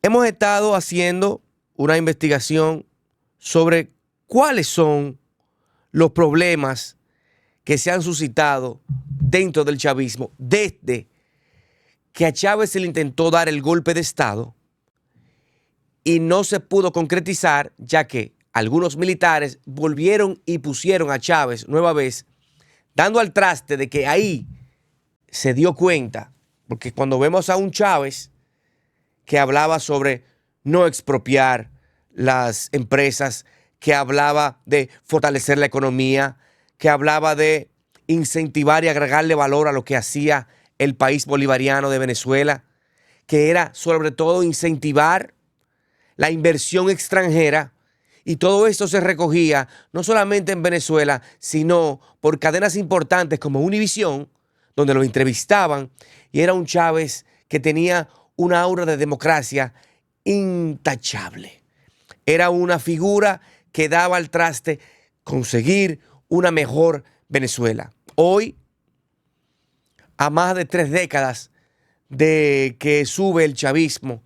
Hemos estado haciendo una investigación sobre cuáles son los problemas que se han suscitado dentro del chavismo desde que a Chávez se le intentó dar el golpe de Estado y no se pudo concretizar, ya que algunos militares volvieron y pusieron a Chávez nueva vez, dando al traste de que ahí se dio cuenta, porque cuando vemos a un Chávez que hablaba sobre no expropiar las empresas, que hablaba de fortalecer la economía, que hablaba de incentivar y agregarle valor a lo que hacía el país bolivariano de Venezuela, que era sobre todo incentivar la inversión extranjera, y todo esto se recogía no solamente en Venezuela, sino por cadenas importantes como Univisión, donde lo entrevistaban, y era un Chávez que tenía una aura de democracia intachable. Era una figura que daba al traste conseguir una mejor Venezuela. Hoy, a más de 3 décadas de que sube el chavismo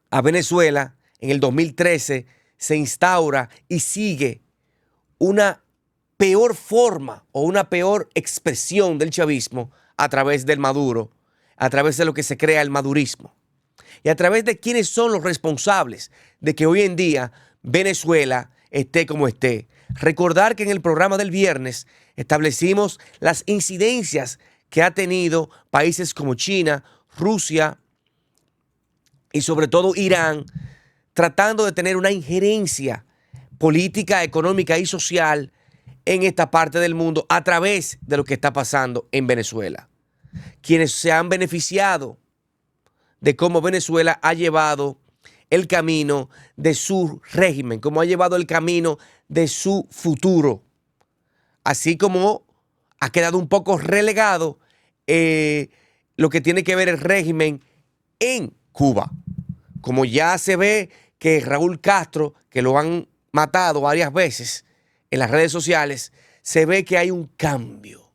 a Venezuela, en el 2013 se instaura y sigue una peor forma o una peor expresión del chavismo a través del Maduro, a través de lo que se crea el madurismo y a través de quiénes son los responsables de que hoy en día Venezuela esté como esté. Recordar que en el programa del viernes establecimos las incidencias que ha tenido países como China, Rusia y sobre todo Irán, tratando de tener una injerencia política, económica y social en esta parte del mundo a través de lo que está pasando en Venezuela. Quienes se han beneficiado de cómo Venezuela ha llevado el camino de su régimen, cómo ha llevado el camino de su futuro, así como ha quedado un poco relegado lo que tiene que ver el régimen en Cuba. Como ya se ve que Raúl Castro, que lo han matado varias veces en las redes sociales, se ve que hay un cambio,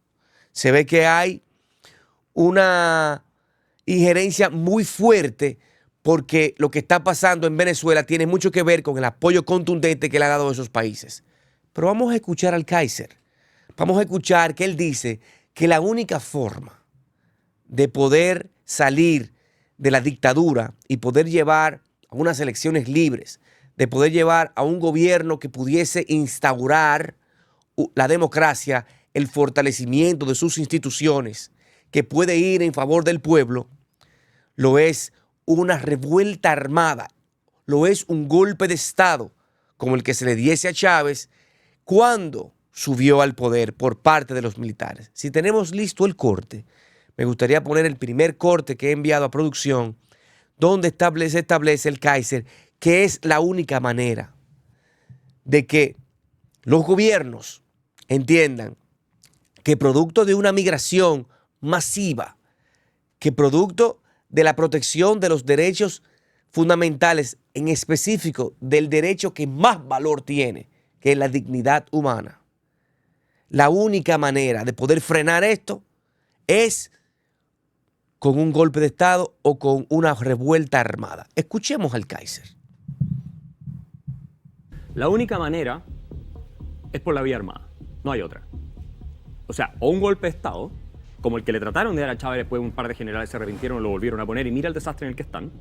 se ve que hay una injerencia muy fuerte, porque lo que está pasando en Venezuela tiene mucho que ver con el apoyo contundente que le ha dado a esos países. Pero vamos a escuchar al Kaiser, vamos a escuchar que él dice que la única forma de poder salir de la dictadura y poder llevar a unas elecciones libres, de poder llevar a un gobierno que pudiese instaurar la democracia, el fortalecimiento de sus instituciones, que puede ir en favor del pueblo, lo es una revuelta armada, lo es un golpe de Estado como el que se le diese a Chávez cuando subió al poder por parte de los militares. Si tenemos listo el corte, me gustaría poner el primer corte que he enviado a producción, donde establece el Kaiser que es la única manera de que los gobiernos entiendan que producto de una migración masiva, que producto de la protección de los derechos fundamentales, en específico del derecho que más valor tiene, que es la dignidad humana, la única manera de poder frenar esto es con un golpe de Estado o con una revuelta armada. Escuchemos al Kaiser. La única manera es por la vía armada, no hay otra. O sea, o un golpe de Estado, como el que le trataron de dar a Chávez, después un par de generales se arrepintieron y lo volvieron a poner, y mira el desastre en el que están,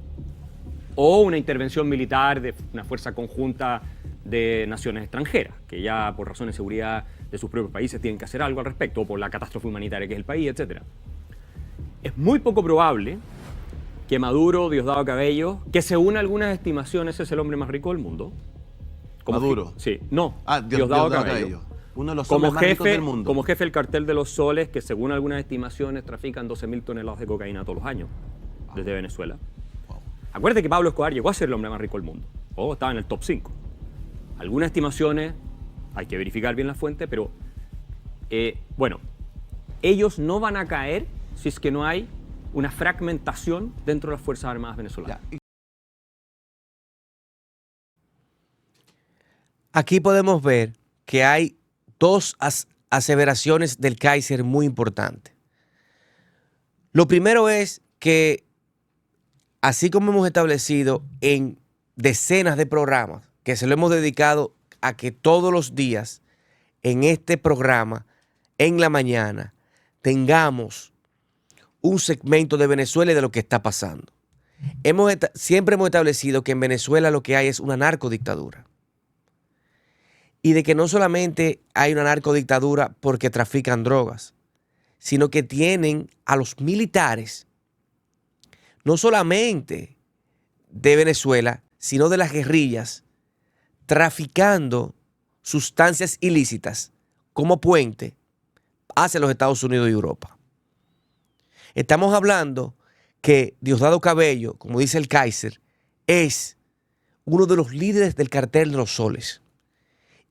o una intervención militar de una fuerza conjunta de naciones extranjeras, que ya por razones de seguridad de sus propios países tienen que hacer algo al respecto, o por la catástrofe humanitaria que es el país, etc. Es muy poco probable que Maduro, Diosdado Cabello, que según algunas estimaciones es el hombre más rico del mundo. Maduro. Sí, no, Diosdado Cabello. Uno de los hombres más ricos del mundo. Como jefe del cartel de los soles, que según algunas estimaciones trafican 12.000 toneladas de cocaína todos los años desde Venezuela. Wow. Acuérdate que Pablo Escobar llegó a ser el hombre más rico del mundo. O estaba en el top 5. Algunas estimaciones, hay que verificar bien la fuente, pero bueno, ellos no van a caer si es que no hay una fragmentación dentro de las Fuerzas Armadas venezolanas. Ya. Aquí podemos ver que hay dos aseveraciones del Kaiser muy importantes. Lo primero es que así como hemos establecido en decenas de programas que se lo hemos dedicado a que todos los días en este programa, en la mañana, tengamos un segmento de Venezuela y de lo que está pasando. Siempre hemos establecido que en Venezuela lo que hay es una narcodictadura. Y de que no solamente hay una narcodictadura porque trafican drogas, sino que tienen a los militares, no solamente de Venezuela, sino de las guerrillas, traficando sustancias ilícitas como puente hacia los Estados Unidos y Europa. Estamos hablando que Diosdado Cabello, como dice el Kaiser, es uno de los líderes del cartel de los soles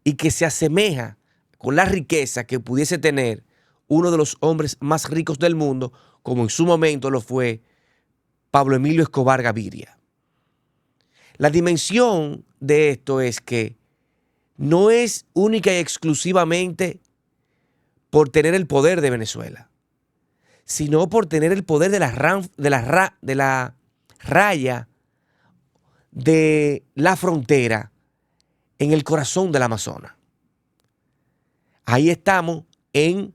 y que se asemeja con la riqueza que pudiese tener uno de los hombres más ricos del mundo, como en su momento lo fue Pablo Emilio Escobar Gaviria. La dimensión de esto es que no es única y exclusivamente por tener el poder de Venezuela, sino por tener el poder de la raya de la frontera en el corazón del Amazonas. Ahí estamos en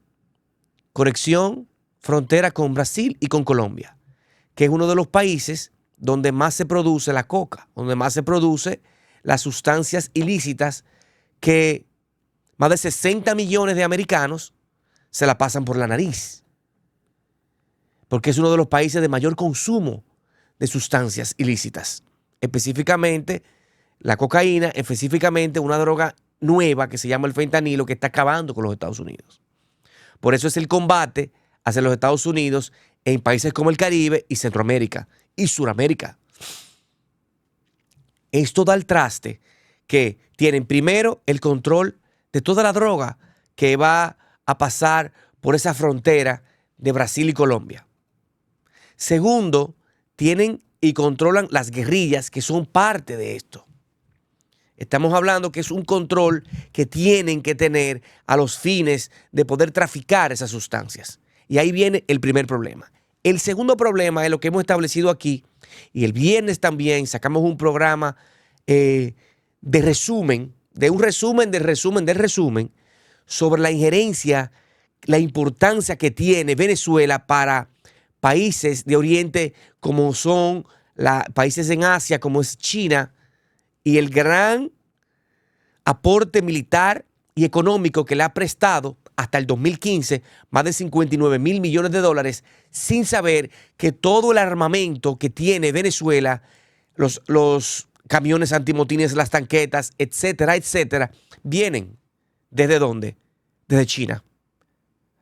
conexión, frontera con Brasil y con Colombia, que es uno de los países donde más se produce la coca, donde más se produce las sustancias ilícitas que más de 60 millones de americanos se la pasan por la nariz, porque es uno de los países de mayor consumo de sustancias ilícitas, específicamente la cocaína, específicamente una droga nueva que se llama el fentanilo, que está acabando con los Estados Unidos. Por eso es el combate hacia los Estados Unidos en países como el Caribe y Centroamérica y Suramérica. Esto da el traste que tienen primero el control de toda la droga que va a pasar por esa frontera de Brasil y Colombia. Segundo, tienen y controlan las guerrillas que son parte de esto. Estamos hablando que es un control que tienen que tener a los fines de poder traficar esas sustancias. Y ahí viene el primer problema. El segundo problema es lo que hemos establecido aquí, y el viernes también sacamos un programa de resumen, de un resumen del resumen del resumen, sobre la injerencia, la importancia que tiene Venezuela para países de Oriente como son países en Asia, como es China, y el gran aporte militar y económico que le ha prestado hasta el 2015, más de 59 mil millones de dólares, sin saber que todo el armamento que tiene Venezuela, los camiones antimotines, las tanquetas, etcétera, etcétera, vienen ¿desde dónde? Desde China,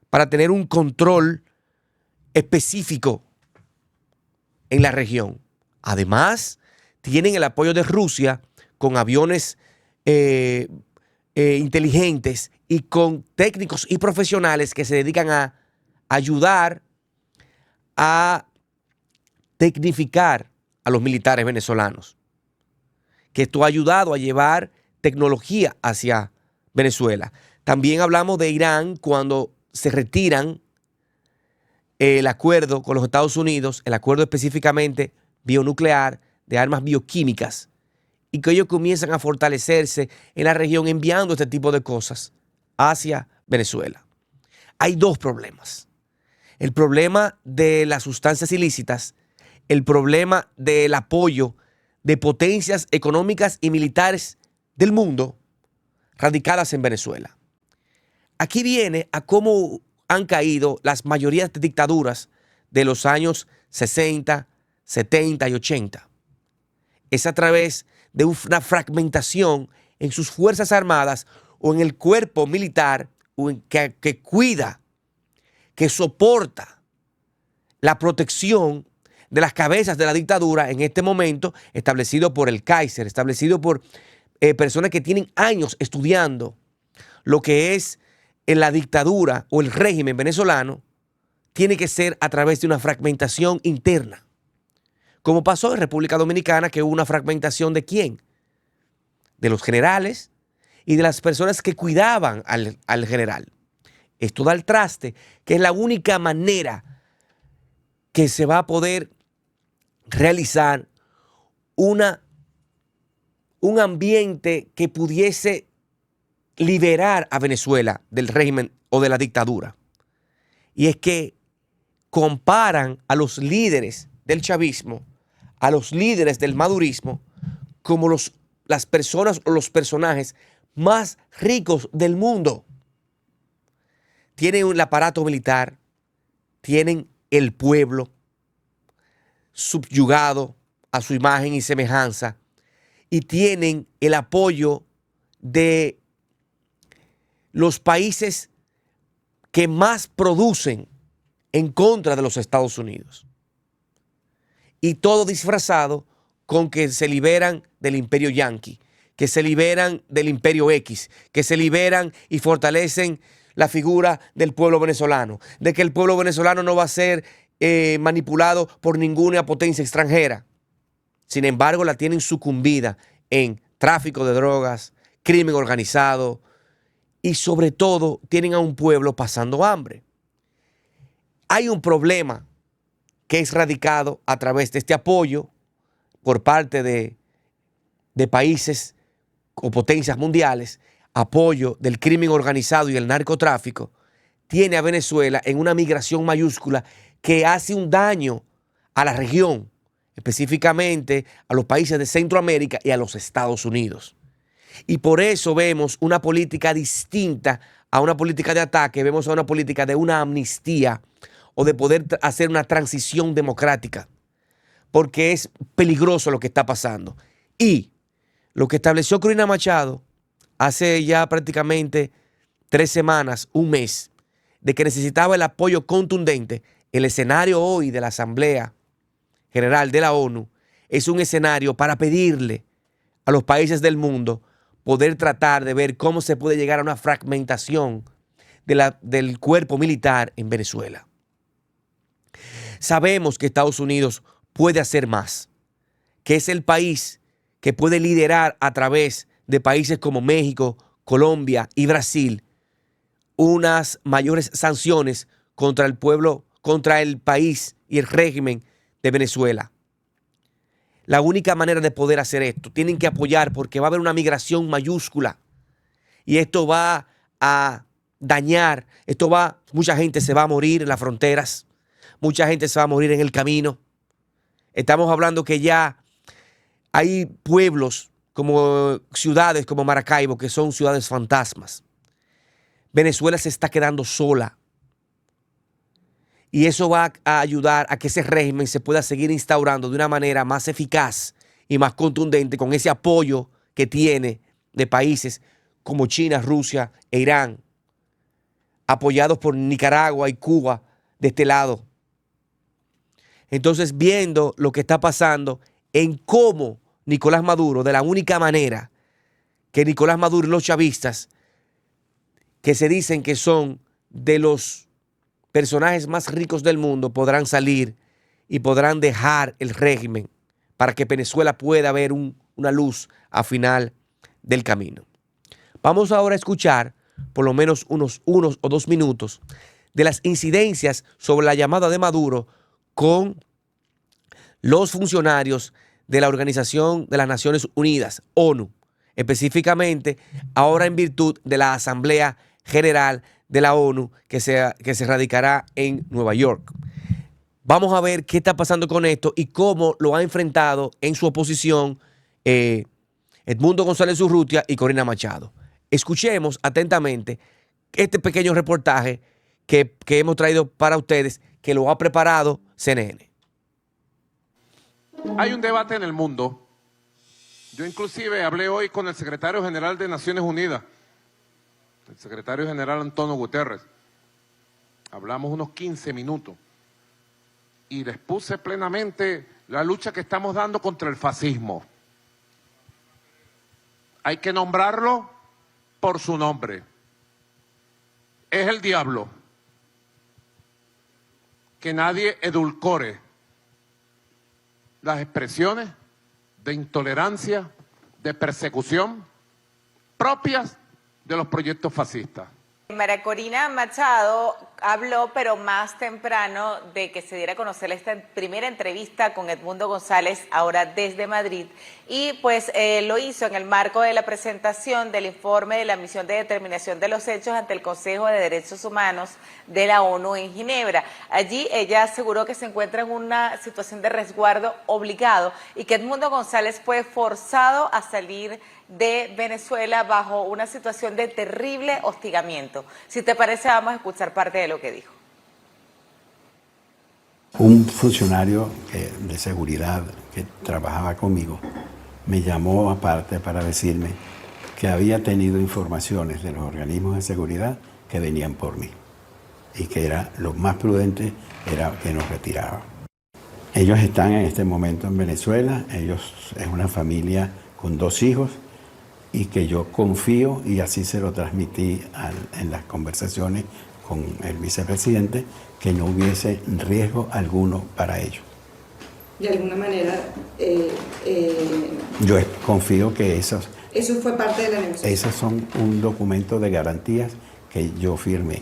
para tener un control específico en la región. Además, tienen el apoyo de Rusia con aviones inteligentes y con técnicos y profesionales que se dedican a ayudar a tecnificar a los militares venezolanos. Que esto ha ayudado a llevar tecnología hacia Venezuela. También hablamos de Irán cuando se retiran el acuerdo con los Estados Unidos, el acuerdo específicamente bionuclear de armas bioquímicas, y que ellos comienzan a fortalecerse en la región enviando este tipo de cosas hacia Venezuela. Hay dos problemas. El problema de las sustancias ilícitas, el problema del apoyo de potencias económicas y militares del mundo radicadas en Venezuela. Aquí viene a cómo han caído las mayorías de dictaduras de los años 60, 70 y 80. Es a través de una fragmentación en sus fuerzas armadas o en el cuerpo militar que cuida, que soporta la protección de las cabezas de la dictadura en este momento, establecido por el Kaiser, establecido por personas que tienen años estudiando lo que es la dictadura o el régimen venezolano, tiene que ser a través de una fragmentación interna. Como pasó en República Dominicana, que hubo una fragmentación ¿de quién? De los generales y de las personas que cuidaban al general. Esto da el traste, que es la única manera que se va a poder realizar un ambiente que pudiese liberar a Venezuela del régimen o de la dictadura. Y es que comparan a los líderes del chavismo, a los líderes del madurismo, como las personas o los personajes más ricos del mundo. Tienen el aparato militar, tienen el pueblo subyugado a su imagen y semejanza, y tienen el apoyo de los países que más producen en contra de los Estados Unidos. Y todo disfrazado con que se liberan del imperio yanqui, que se liberan del imperio X, que se liberan y fortalecen la figura del pueblo venezolano, de que el pueblo venezolano no va a ser manipulado por ninguna potencia extranjera. Sin embargo, la tienen sucumbida en tráfico de drogas, crimen organizado y sobre todo tienen a un pueblo pasando hambre. Hay un problema que es radicado a través de este apoyo por parte de países o potencias mundiales, apoyo del crimen organizado y el narcotráfico, tiene a Venezuela en una migración mayúscula que hace un daño a la región, específicamente a los países de Centroamérica y a los Estados Unidos. Y por eso vemos una política distinta a una política de ataque, vemos a una política de una amnistía o de poder hacer una transición democrática, porque es peligroso lo que está pasando. Y lo que estableció Corina Machado hace ya prácticamente 3 semanas, un mes, de que necesitaba el apoyo contundente, el escenario hoy de la Asamblea General de la ONU es un escenario para pedirle a los países del mundo poder tratar de ver cómo se puede llegar a una fragmentación del cuerpo militar en Venezuela. Sabemos que Estados Unidos puede hacer más, que es el país que puede liderar a través de países como México, Colombia y Brasil unas mayores sanciones contra el pueblo, contra el país y el régimen de Venezuela. La única manera de poder hacer esto, tienen que apoyar porque va a haber una migración mayúscula y esto va a dañar, mucha gente se va a morir en las fronteras, mucha gente se va a morir en el camino. Estamos hablando que ya hay pueblos como ciudades como Maracaibo que son ciudades fantasmas. Venezuela se está quedando sola. Y eso va a ayudar a que ese régimen se pueda seguir instaurando de una manera más eficaz y más contundente con ese apoyo que tiene de países como China, Rusia e Irán, apoyados por Nicaragua y Cuba de este lado. Entonces, viendo lo que está pasando en cómo Nicolás Maduro, de la única manera que Nicolás Maduro y los chavistas, que se dicen que son de los personajes más ricos del mundo, podrán salir y podrán dejar el régimen para que Venezuela pueda ver una luz al final del camino. Vamos ahora a escuchar por lo menos unos 1 o 2 minutos de las incidencias sobre la llamada de Maduro con los funcionarios de la Organización de las Naciones Unidas, ONU, específicamente ahora en virtud de la Asamblea General de la ONU que se radicará en Nueva York. Vamos a ver qué está pasando con esto y cómo lo ha enfrentado en su oposición Edmundo González Urrutia y Corina Machado. Escuchemos atentamente este pequeño reportaje que hemos traído para ustedes, que lo ha preparado CNN. Hay un debate en el mundo. Yo inclusive hablé hoy con el secretario general de Naciones Unidas, el secretario general Antonio Guterres. Hablamos unos 15 minutos y les puse plenamente la lucha que estamos dando contra el fascismo. Hay que nombrarlo por su nombre. Es el diablo. Que nadie edulcore las expresiones de intolerancia, de persecución propias de los proyectos fascistas. María Corina Machado habló, pero más temprano de que se diera a conocer esta primera entrevista con Edmundo González, ahora desde Madrid, y pues lo hizo en el marco de la presentación del informe de la misión de determinación de los hechos ante el Consejo de Derechos Humanos de la ONU en Ginebra. Allí ella aseguró que se encuentra en una situación de resguardo obligado y que Edmundo González fue forzado a salir de Venezuela bajo una situación de terrible hostigamiento. Si te parece, vamos a escuchar parte de lo que dijo. Un funcionario de seguridad que trabajaba conmigo me llamó aparte para decirme que había tenido informaciones de los organismos de seguridad que venían por mí y que era lo más prudente era que nos retirara. Ellos están en este momento en Venezuela, es una familia con 2 hijos, y que yo confío, y así se lo transmití en las conversaciones con el vicepresidente, que no hubiese riesgo alguno para ellos. De alguna manera... Yo confío que eso fue parte de la negociación. Esos son un documento de garantías que yo firmé.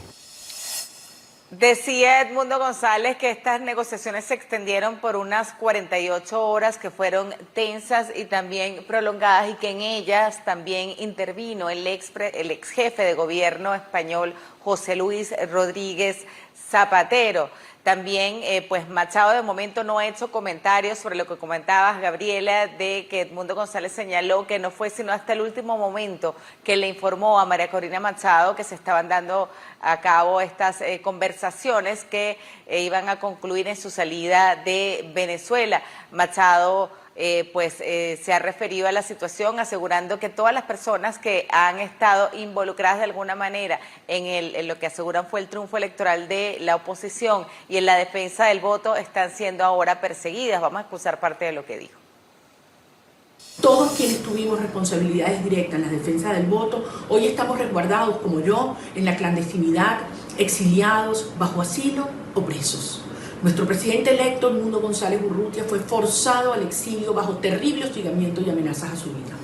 Decía Edmundo González que estas negociaciones se extendieron por unas 48 horas que fueron tensas y también prolongadas, y que en ellas también intervino el ex jefe de gobierno español José Luis Rodríguez Zapatero. También, pues Machado de momento no ha hecho comentarios sobre lo que comentabas, Gabriela, de que Edmundo González señaló que no fue sino hasta el último momento que le informó a María Corina Machado que se estaban dando a cabo estas conversaciones que iban a concluir en su salida de Venezuela. Machado se ha referido a la situación asegurando que todas las personas que han estado involucradas de alguna manera en lo que aseguran fue el triunfo electoral de la oposición y en la defensa del voto están siendo ahora perseguidas. Vamos a escuchar parte de lo que dijo. Todos quienes tuvimos responsabilidades directas en la defensa del voto, hoy estamos resguardados, como yo, en la clandestinidad, exiliados, bajo asilo o presos. Nuestro presidente electo, Edmundo González Urrutia, fue forzado al exilio bajo terrible hostigamiento y amenazas a su vida.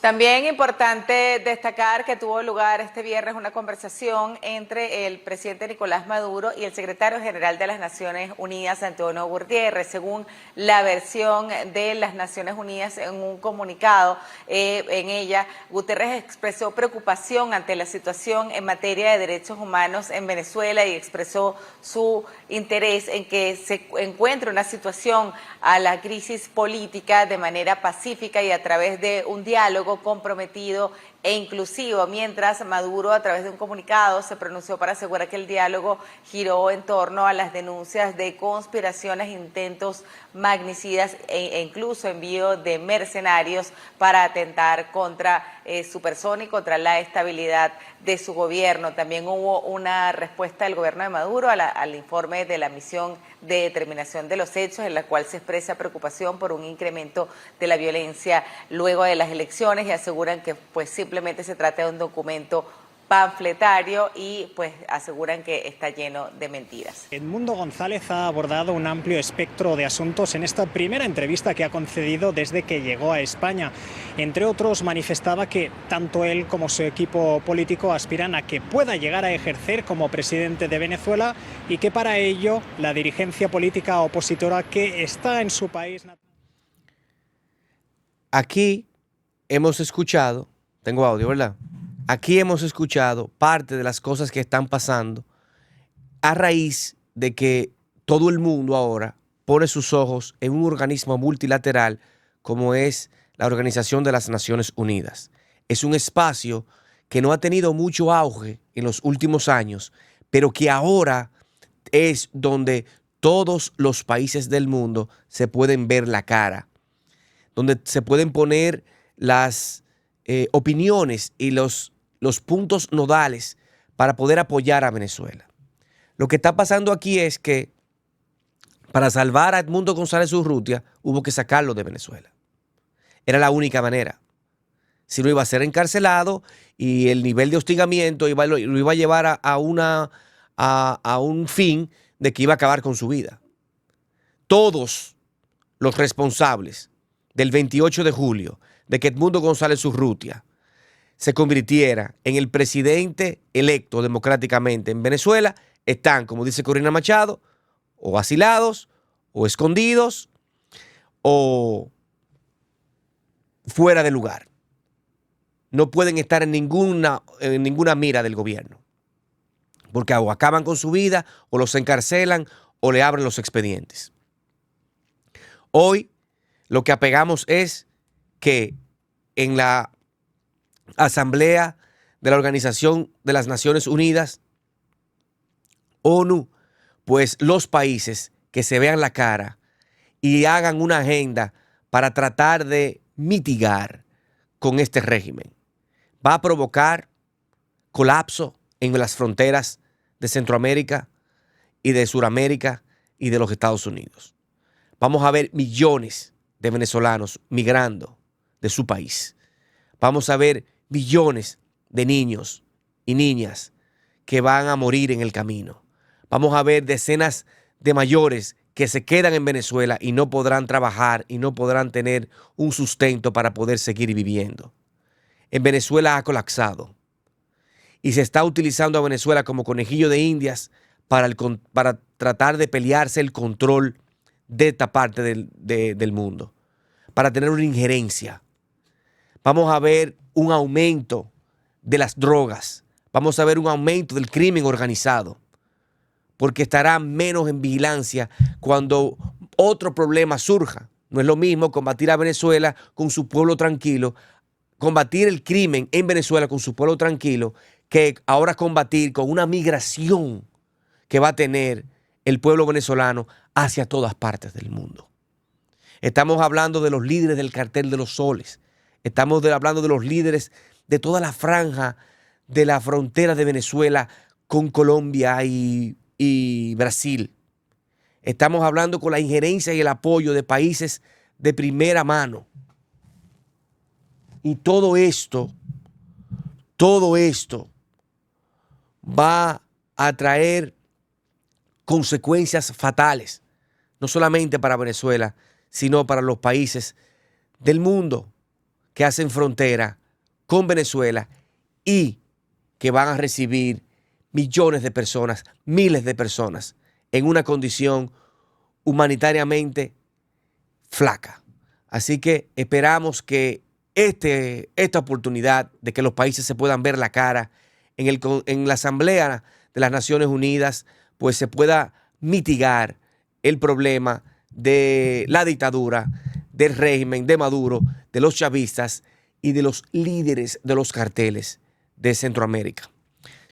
También importante destacar que tuvo lugar este viernes una conversación entre el presidente Nicolás Maduro y el secretario general de las Naciones Unidas, Antonio Guterres. Según la versión de las Naciones Unidas en un comunicado, en ella Guterres expresó preocupación ante la situación en materia de derechos humanos en Venezuela y expresó su interés en que se encuentre una situación a la crisis política de manera pacífica y a través de un diálogo comprometido e inclusivo, mientras Maduro, a través de un comunicado, se pronunció para asegurar que el diálogo giró en torno a las denuncias de conspiraciones, intentos magnicidas e incluso envío de mercenarios para atentar contra su persona y contra la estabilidad de su gobierno. También hubo una respuesta del gobierno de Maduro al informe de la misión de determinación de los hechos, en la cual se expresa preocupación por un incremento de la violencia luego de las elecciones, y aseguran que pues simplemente se trata de un documento panfletario y pues aseguran que está lleno de mentiras. Edmundo González ha abordado un amplio espectro de asuntos en esta primera entrevista que ha concedido desde que llegó a España. Entre otros, manifestaba que tanto él como su equipo político aspiran a que pueda llegar a ejercer como presidente de Venezuela y que para ello la dirigencia política opositora que está en su país... Aquí hemos escuchado, tengo audio, ¿verdad? Aquí hemos escuchado parte de las cosas que están pasando a raíz de que todo el mundo ahora pone sus ojos en un organismo multilateral como es la Organización de las Naciones Unidas. Es un espacio que no ha tenido mucho auge en los últimos años, pero que ahora es donde todos los países del mundo se pueden ver la cara, donde se pueden poner las opiniones y los puntos nodales para poder apoyar a Venezuela. Lo que está pasando aquí es que para salvar a Edmundo González Urrutia hubo que sacarlo de Venezuela. Era la única manera. Si no, iba a ser encarcelado y el nivel de hostigamiento lo iba a llevar a un fin de que iba a acabar con su vida. Todos los responsables del 28 de julio de que Edmundo González Urrutia se convirtiera en el presidente electo democráticamente en Venezuela, están, como dice Corina Machado, o vacilados, o escondidos, o fuera de lugar. No pueden estar en ninguna mira del gobierno, porque o acaban con su vida, o los encarcelan, o le abren los expedientes. Hoy lo que apegamos es que en la Asamblea de la Organización de las Naciones Unidas, ONU, pues los países que se vean la cara y hagan una agenda para tratar de mitigar con este régimen. Va a provocar colapso en las fronteras de Centroamérica y de Sudamérica y de los Estados Unidos. Vamos a ver millones de venezolanos migrando de su país. Vamos a ver millones de niños y niñas que van a morir en el camino. Vamos a ver decenas de mayores que se quedan en Venezuela y no podrán trabajar y no podrán tener un sustento para poder seguir viviendo. En Venezuela ha colapsado y se está utilizando a Venezuela como conejillo de indias para tratar de pelearse el control de esta parte del mundo, para tener una injerencia. Vamos a ver un aumento de las drogas, vamos a ver un aumento del crimen organizado, porque estará menos en vigilancia cuando otro problema surja. No es lo mismo combatir a Venezuela con su pueblo tranquilo, combatir el crimen en Venezuela con su pueblo tranquilo, que ahora combatir con una migración que va a tener el pueblo venezolano hacia todas partes del mundo. Estamos hablando de los líderes del cartel de los soles. Estamos hablando de los líderes de toda la franja de la frontera de Venezuela con Colombia y Brasil. Estamos hablando con la injerencia y el apoyo de países de primera mano. Y todo esto va a traer consecuencias fatales, no solamente para Venezuela, sino para los países del mundo que hacen frontera con Venezuela y que van a recibir millones de personas, miles de personas, en una condición humanitariamente flaca. Así que esperamos que esta oportunidad de que los países se puedan ver la cara en la Asamblea de las Naciones Unidas, pues se pueda mitigar el problema de la dictadura, del régimen de Maduro, de los chavistas y de los líderes de los carteles de Centroamérica.